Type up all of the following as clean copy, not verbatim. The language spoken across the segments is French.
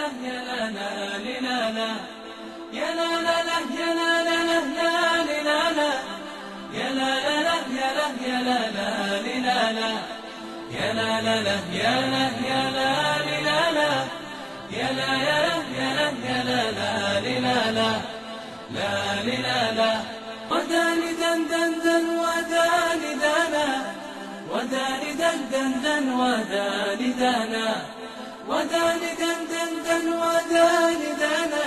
يا لا لا لا يا لا لا لا لا لا لا يا لا لا لا يا لا يا لا لا لا لا يا لا لا لا يا لا يا لا لا لا يا لا يا لا يا لا يا لا لا لا لا لا لا لا وداني دن دن دن وداني دنا وداني دن دن دن وداني دنا وداني دن دن دن وداني دنا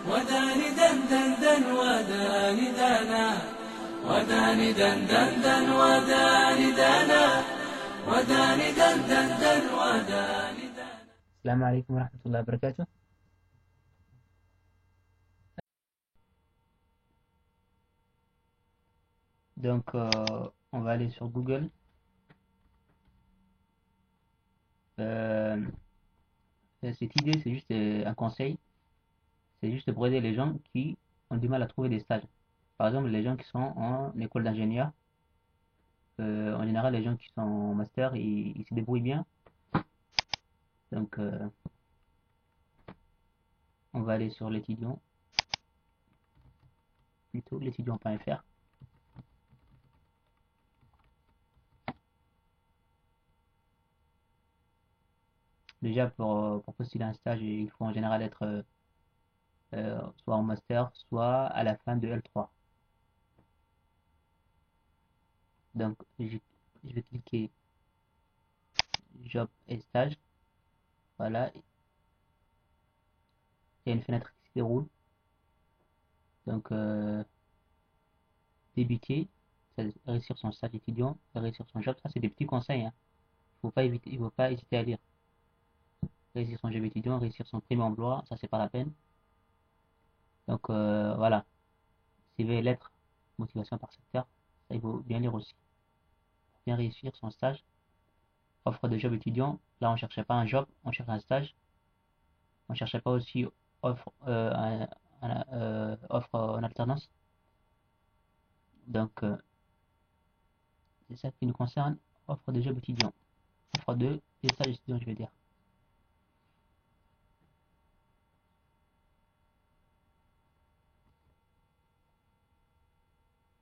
وداني دن دن دن وداني دنا وداني دن دن دن وداني دنا وداني دن دن دن وداني دنا. السلام عليكم ورحمة الله وبركاته. Donc, on va aller sur Google. Cette idée, c'est juste un conseil. C'est juste pour aider les gens qui ont du mal à trouver des stages. Par exemple, les gens qui sont en école d'ingénieur. En général, les gens qui sont en master, ils se débrouillent bien. Donc, on va aller sur l'étudiant. Plutôt l'étudiant.fr. Déjà, pour postuler un stage, il faut en général être soit en master, soit à la fin de L3. Donc, je vais cliquer Job et stage. Voilà. Il y a une fenêtre qui se déroule. Donc, débuter, réussir son stage étudiant, réussir son job. Ça, c'est des petits conseils, hein. Il faut pas hésiter à lire. Réussir son job étudiant, réussir son premier emploi, ça, c'est pas la peine. Donc, voilà. CV, lettres, motivation par secteur. Ça, il faut bien lire aussi. Bien réussir son stage. Offre de job étudiant. Là, on cherchait pas un job, on cherche un stage. On cherchait pas aussi offre, offre en alternance. Donc, c'est ça qui nous concerne. Offre de job étudiant. Offre de stage étudiant, je vais dire.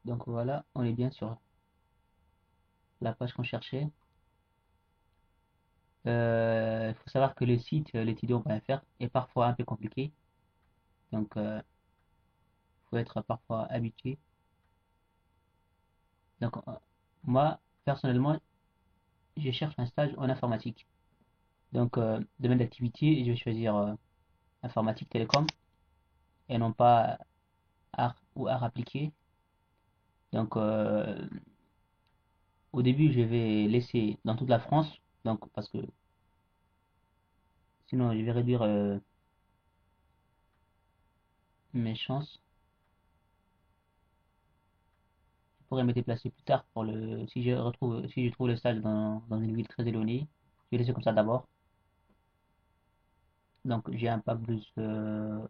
Donc voilà, on est bien sur la page qu'on cherchait. Il faut savoir que le site l'étudiant.fr est parfois un peu compliqué. Donc, faut être parfois habitué. Donc, moi, personnellement, je cherche un stage en informatique. Donc, domaine d'activité, je vais choisir informatique télécom et non pas art ou art appliqué. Donc, au début, je vais laisser dans toute la France, donc parce que sinon, je vais réduire mes chances. Je pourrais me déplacer plus tard pour si je trouve le stage dans une ville très éloignée. Je vais laisser comme ça d'abord. Donc, j'ai un pack plus 2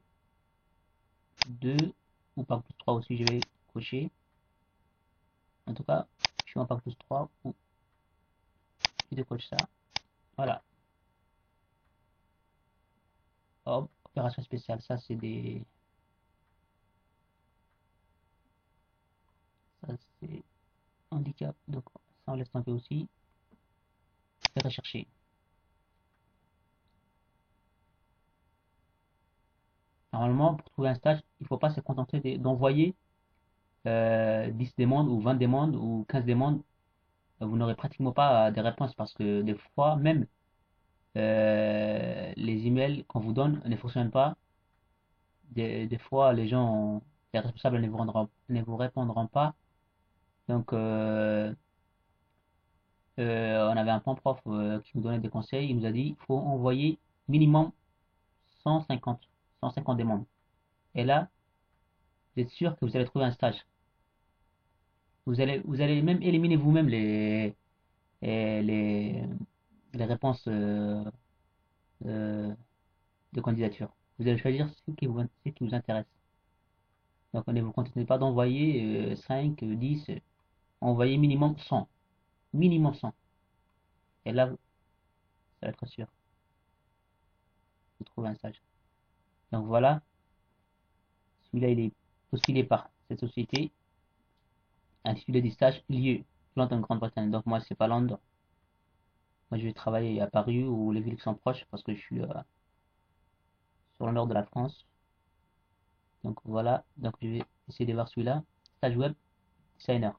ou pack plus 3 aussi, je vais cocher. En tout cas, je suis en pack plus 3 ou je décoche ça. Voilà. Hop, opération spéciale, ça c'est des. Ça c'est handicap, donc ça on laisse tomber aussi. Je vais rechercher. Normalement, pour trouver un stage, il ne faut pas se contenter d'envoyer 10 demandes ou 20 demandes ou 15 demandes. Vous n'aurez pratiquement pas des réponses parce que des fois, même les emails qu'on vous donne ne fonctionnent pas. Des fois, les responsables ne vous répondront pas. Donc, on avait un point prof qui nous donnait des conseils. Il nous a dit il faut envoyer minimum 150 demandes. Et là, vous êtes sûr que vous allez trouver un stage. Vous allez même éliminer vous-même les réponses de candidature. Vous allez choisir ce qui vous intéresse. Donc, ne vous contentez pas d'envoyer 5, 10, envoyez minimum 100. Minimum 100. Et là, ça va être sûr. de trouver un stage. Donc voilà, celui-là il est postulé par cette société, intitulé des stages lieu Londres en Grande-Bretagne. Donc moi c'est pas Londres. Moi je vais travailler à Paris ou les villes qui sont proches parce que je suis sur le nord de la France. Donc voilà, donc je vais essayer de voir celui-là. Stage web designer.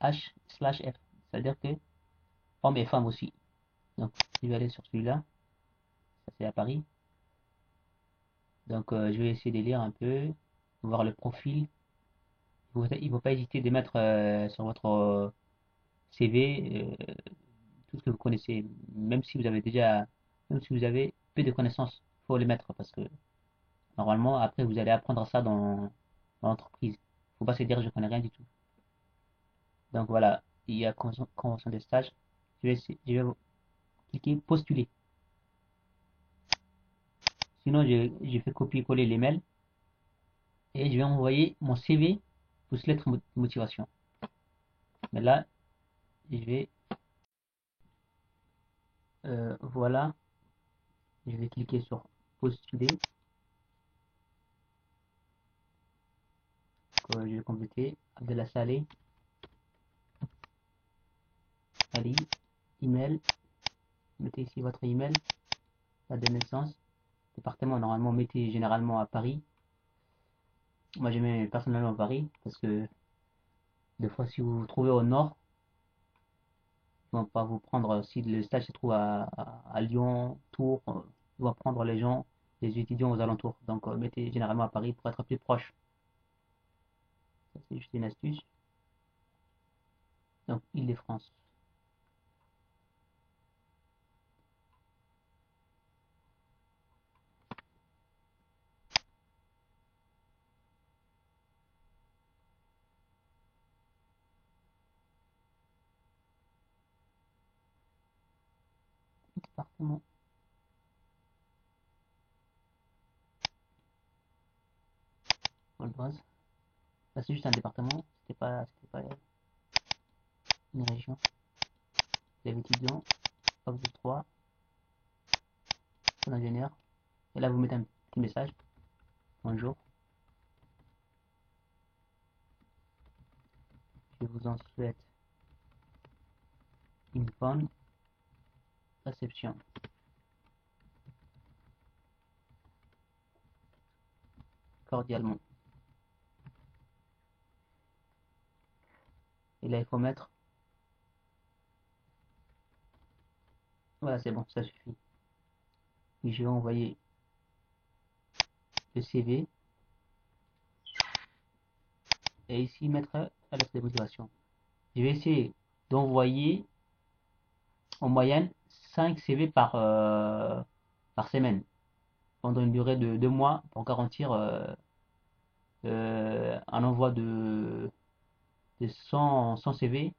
H/F. C'est-à-dire que hommes et femmes aussi. Donc je vais aller sur celui-là. Ça c'est à Paris. Donc je vais essayer de lire un peu, voir le profil. Il ne faut pas hésiter de mettre sur votre CV tout ce que vous connaissez, même si vous avez peu de connaissances, il faut les mettre parce que normalement après vous allez apprendre ça dans l'entreprise. Il ne faut pas se dire je connais rien du tout. Donc voilà, il y a convention de stage. Je vais cliquer postuler. Sinon je fais copier-coller les mails et je vais envoyer mon CV plus lettre de motivation. Mais là, je vais voilà, je vais cliquer sur postuler. Je vais compléter Abdallah Saleh, Ali, email. Mettez ici votre email, date de naissance, département. Normalement, mettez généralement à Paris. Moi, je mets personnellement à Paris parce que des fois, si vous vous trouvez au nord, ils vont pas vous prendre. Si le stage se trouve à Lyon, Tours, ils vont prendre les gens, les étudiants aux alentours. Donc, mettez généralement à Paris pour être plus proche. Ça, c'est juste une astuce. Donc, Île-de-France. Département. Val-d'Oise. Là, c'est juste un département. C'était pas une région. Élève étudiant, Bac de 3, école d'ingénieur. Et là, vous mettez un petit message. Bonjour. Je vous en souhaite une bonne réception. Cordialement. Et là, il faut mettre. Voilà, c'est bon, ça suffit. Et je vais envoyer le CV. Et ici, mettre la lettre de motivation. Je vais essayer d'envoyer en moyenne 5 CV par semaine. Pendant une durée de 2 mois pour garantir un envoi de 100 CV